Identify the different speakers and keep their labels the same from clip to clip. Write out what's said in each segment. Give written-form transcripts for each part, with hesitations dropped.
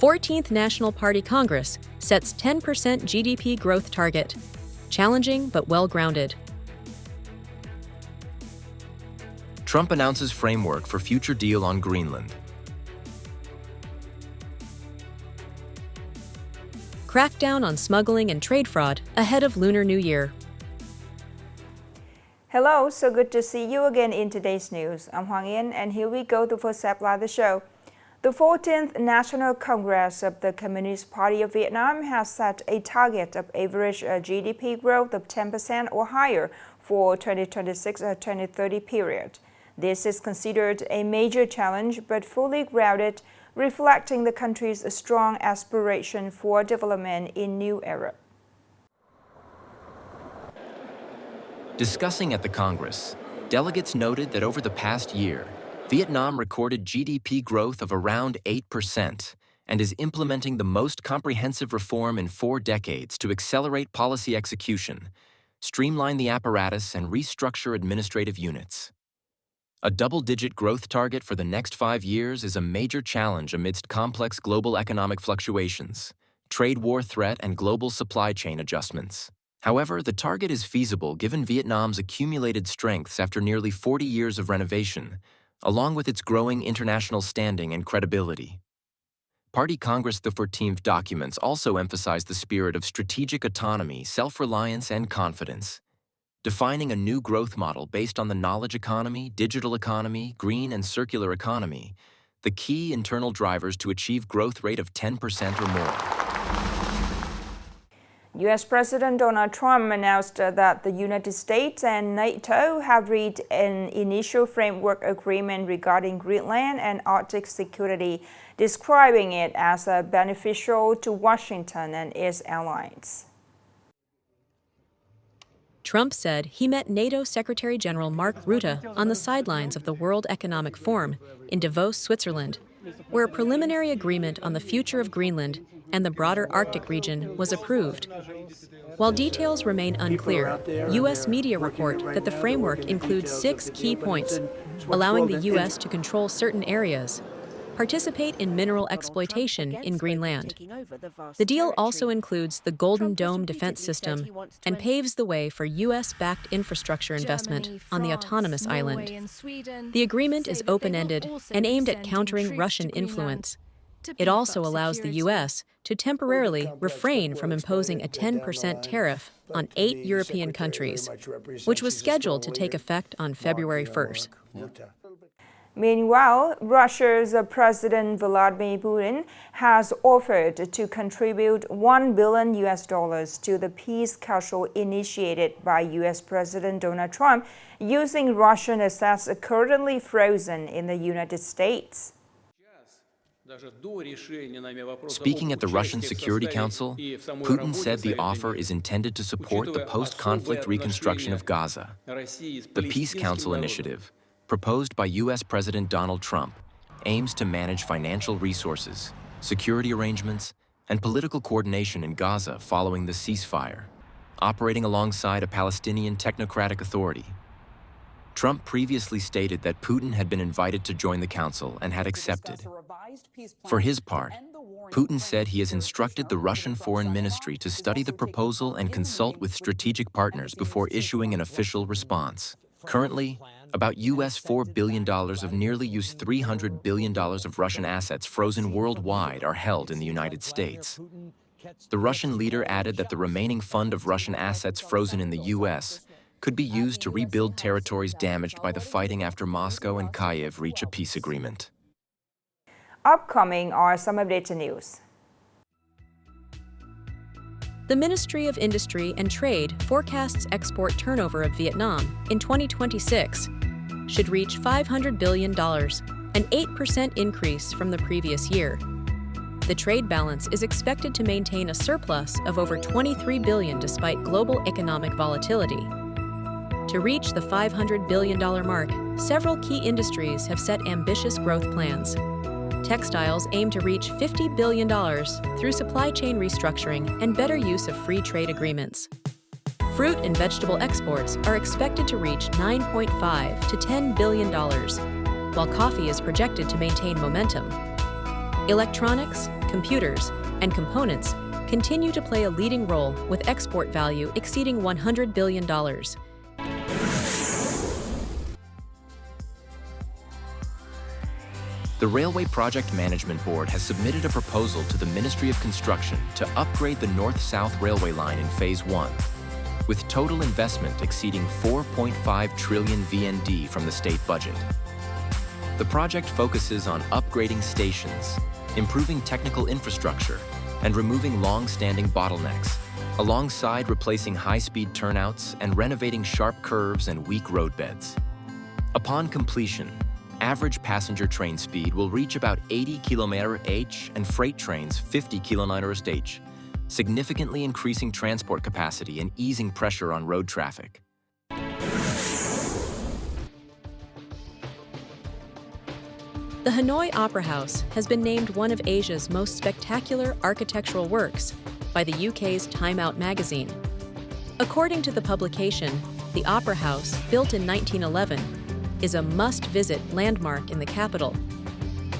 Speaker 1: 14th National Party Congress sets 10% GDP growth target. Challenging but well-grounded.
Speaker 2: Trump announces framework for future deal on Greenland.
Speaker 1: Crackdown on smuggling and trade fraud ahead of Lunar New Year.
Speaker 3: Hello, so good to see you again in today's news. I'm Hoàng Yên, and here we go to first apply the show. The 14th National Congress of the Communist Party of Vietnam has set a target of average GDP growth of 10% or higher for 2026-2030 period. This is considered a major challenge, but fully grounded, reflecting the country's strong aspiration for development in new era.
Speaker 2: Discussing at the Congress, delegates noted that over the past year, Vietnam recorded GDP growth of around 8% and is implementing the most comprehensive reform in 4 decades to accelerate policy execution, streamline the apparatus, and restructure administrative units. A double-digit growth target for the next 5 years is a major challenge amidst complex global economic fluctuations, trade war threat, and global supply chain adjustments. However, the target is feasible given Vietnam's accumulated strengths after nearly 40 years of renovation, along with its growing international standing and credibility. Party Congress the 14th documents also emphasize the spirit of strategic autonomy, self-reliance, and confidence, defining a new growth model based on the knowledge economy, digital economy, green and circular economy, the key internal drivers to achieve growth rate of 10% or more.
Speaker 3: U.S. President Donald Trump announced that the United States and NATO have reached an initial framework agreement regarding Greenland and Arctic security, describing it as beneficial to Washington and its allies.
Speaker 1: Trump said he met NATO Secretary General Mark Rutte on the sidelines of the World Economic Forum in Davos, Switzerland, where a preliminary agreement on the future of Greenland and the broader Arctic region was approved. While details remain unclear, U.S. media report that the framework includes 6 key points, allowing the U.S. to control certain areas, participate in mineral exploitation in Greenland. The deal also includes the Golden Dome defense system and paves the way for U.S.-backed infrastructure investment on the autonomous island. The agreement is open-ended and aimed at countering Russian influence. It also allows the U.S. to temporarily refrain from imposing a 10% tariff on 8 European countries, which was scheduled to take effect on February 1st.
Speaker 3: Meanwhile, Russia's President Vladimir Putin has offered to contribute $1 billion to the peace council initiated by U.S. President Donald Trump using Russian assets currently frozen in the United States.
Speaker 2: Speaking at the Russian Security Council, Putin said the offer is intended to support the post-conflict reconstruction of Gaza. The Peace Council initiative, proposed by U.S. President Donald Trump, aims to manage financial resources, security arrangements, and political coordination in Gaza following the ceasefire, operating alongside a Palestinian technocratic authority. Trump previously stated that Putin had been invited to join the council and had accepted. For his part, Putin said he has instructed the Russian Foreign Ministry to study the proposal and consult with strategic partners before issuing an official response. Currently, about $4 billion of nearly used $300 billion of Russian assets frozen worldwide are held in the United States. The Russian leader added that the remaining fund of Russian assets frozen in the U.S. could be used to rebuild territories damaged by the fighting after Moscow and Kyiv reach a peace agreement.
Speaker 3: Upcoming are some updated news.
Speaker 1: The Ministry of Industry and Trade forecasts export turnover of Vietnam in 2026 should reach $500 billion, an 8% increase from the previous year. The trade balance is expected to maintain a surplus of over $23 billion despite global economic volatility. To reach the $500 billion mark, several key industries have set ambitious growth plans. Textiles aim to reach $50 billion through supply chain restructuring and better use of free trade agreements. Fruit and vegetable exports are expected to reach $9.5 to $10 billion, while coffee is projected to maintain momentum. Electronics, computers, and components continue to play a leading role with export value exceeding $100 billion.
Speaker 2: The Railway Project Management Board has submitted a proposal to the Ministry of Construction to upgrade the North-South Railway line in Phase 1, with total investment exceeding 4.5 trillion VND from the state budget. The project focuses on upgrading stations, improving technical infrastructure, and removing long-standing bottlenecks, alongside replacing high-speed turnouts and renovating sharp curves and weak roadbeds. Upon completion, average passenger train speed will reach about 80 km/h and freight trains 50 km/h, significantly increasing transport capacity and easing pressure on road traffic.
Speaker 1: The Hanoi Opera House has been named one of Asia's most spectacular architectural works by the UK's Time Out magazine. According to the publication, the Opera House, built in 1911, is a must-visit landmark in the capital.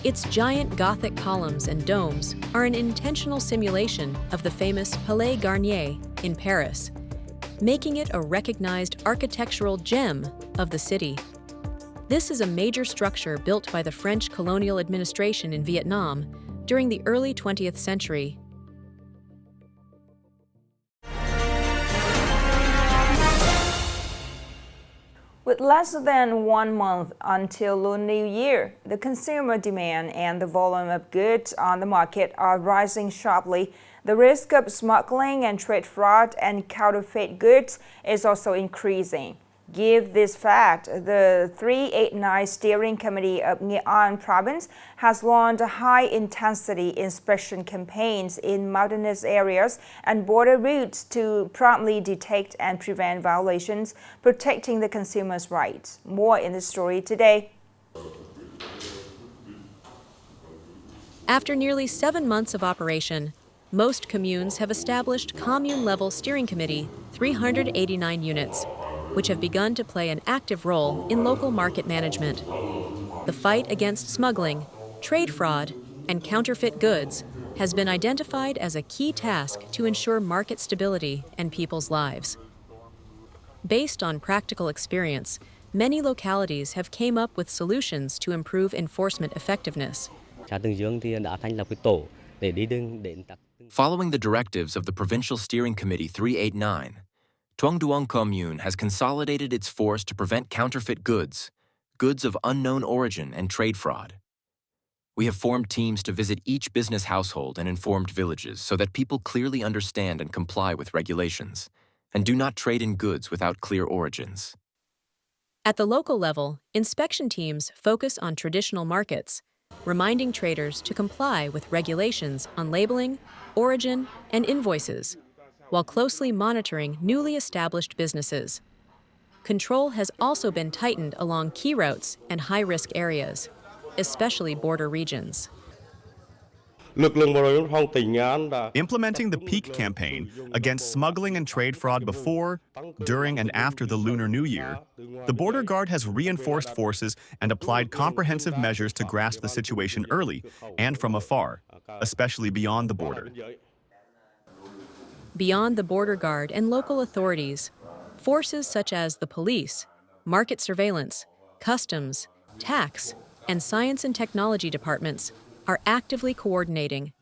Speaker 1: Its giant Gothic columns and domes are an intentional simulation of the famous Palais Garnier in Paris, making it a recognized architectural gem of the city. This is a major structure built by the French colonial administration in Vietnam during the early 20th century.
Speaker 3: With less than 1 month until Lunar New Year, the consumer demand and the volume of goods on the market are rising sharply. The risk of smuggling and trade fraud and counterfeit goods is also increasing. Given this fact, the 389 Steering Committee of Nghệ An province has launched high-intensity inspection campaigns in mountainous areas and border routes to promptly detect and prevent violations, protecting the consumer's rights. More in the story today.
Speaker 1: After nearly 7 months of operation, most communes have established commune-level steering committee 389 units, which have begun to play an active role in local market management. The fight against smuggling, trade fraud, and counterfeit goods has been identified as a key task to ensure market stability and people's lives. Based on practical experience, many localities have came up with solutions to improve enforcement effectiveness.
Speaker 2: Following the directives of the Provincial Steering Committee 389, Truong Duong Commune has consolidated its force to prevent counterfeit goods, goods of unknown origin, and trade fraud. We have formed teams to visit each business household and informed villages so that people clearly understand and comply with regulations, and do not trade in goods without clear origins.
Speaker 1: At the local level, inspection teams focus on traditional markets, reminding traders to comply with regulations on labeling, origin, and invoices, while closely monitoring newly established businesses. Control has also been tightened along key routes and high-risk areas, especially border regions.
Speaker 4: Implementing the peak campaign against smuggling and trade fraud before, during, and after the Lunar New Year, the Border Guard has reinforced forces and applied comprehensive measures to grasp the situation early and from afar, especially beyond the border.
Speaker 1: Beyond the Border Guard and local authorities, forces such as the police, market surveillance, customs, tax, and science and technology departments are actively coordinating.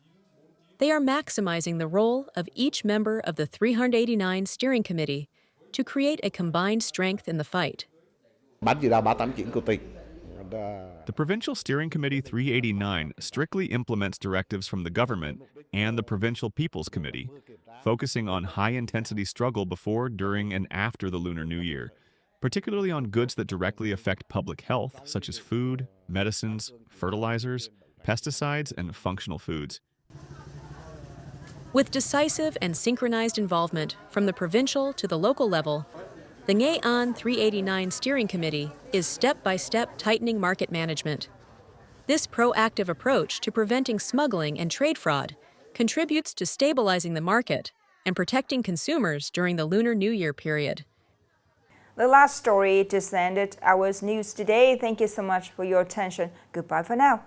Speaker 1: They are maximizing the role of each member of the 389 Steering Committee to create a combined strength in the fight.
Speaker 4: The Provincial Steering Committee 389 strictly implements directives from the government and the Provincial People's Committee, focusing on high-intensity struggle before, during, and after the Lunar New Year, particularly on goods that directly affect public health, such as food, medicines, fertilizers, pesticides, and functional foods.
Speaker 1: With decisive and synchronized involvement from the provincial to the local level, the Nghệ An 389 Steering Committee is step-by-step tightening market management. This proactive approach to preventing smuggling and trade fraud contributes to stabilizing the market and protecting consumers during the Lunar New Year period.
Speaker 3: The last story just ended our news today. Thank you so much for your attention. Goodbye for now.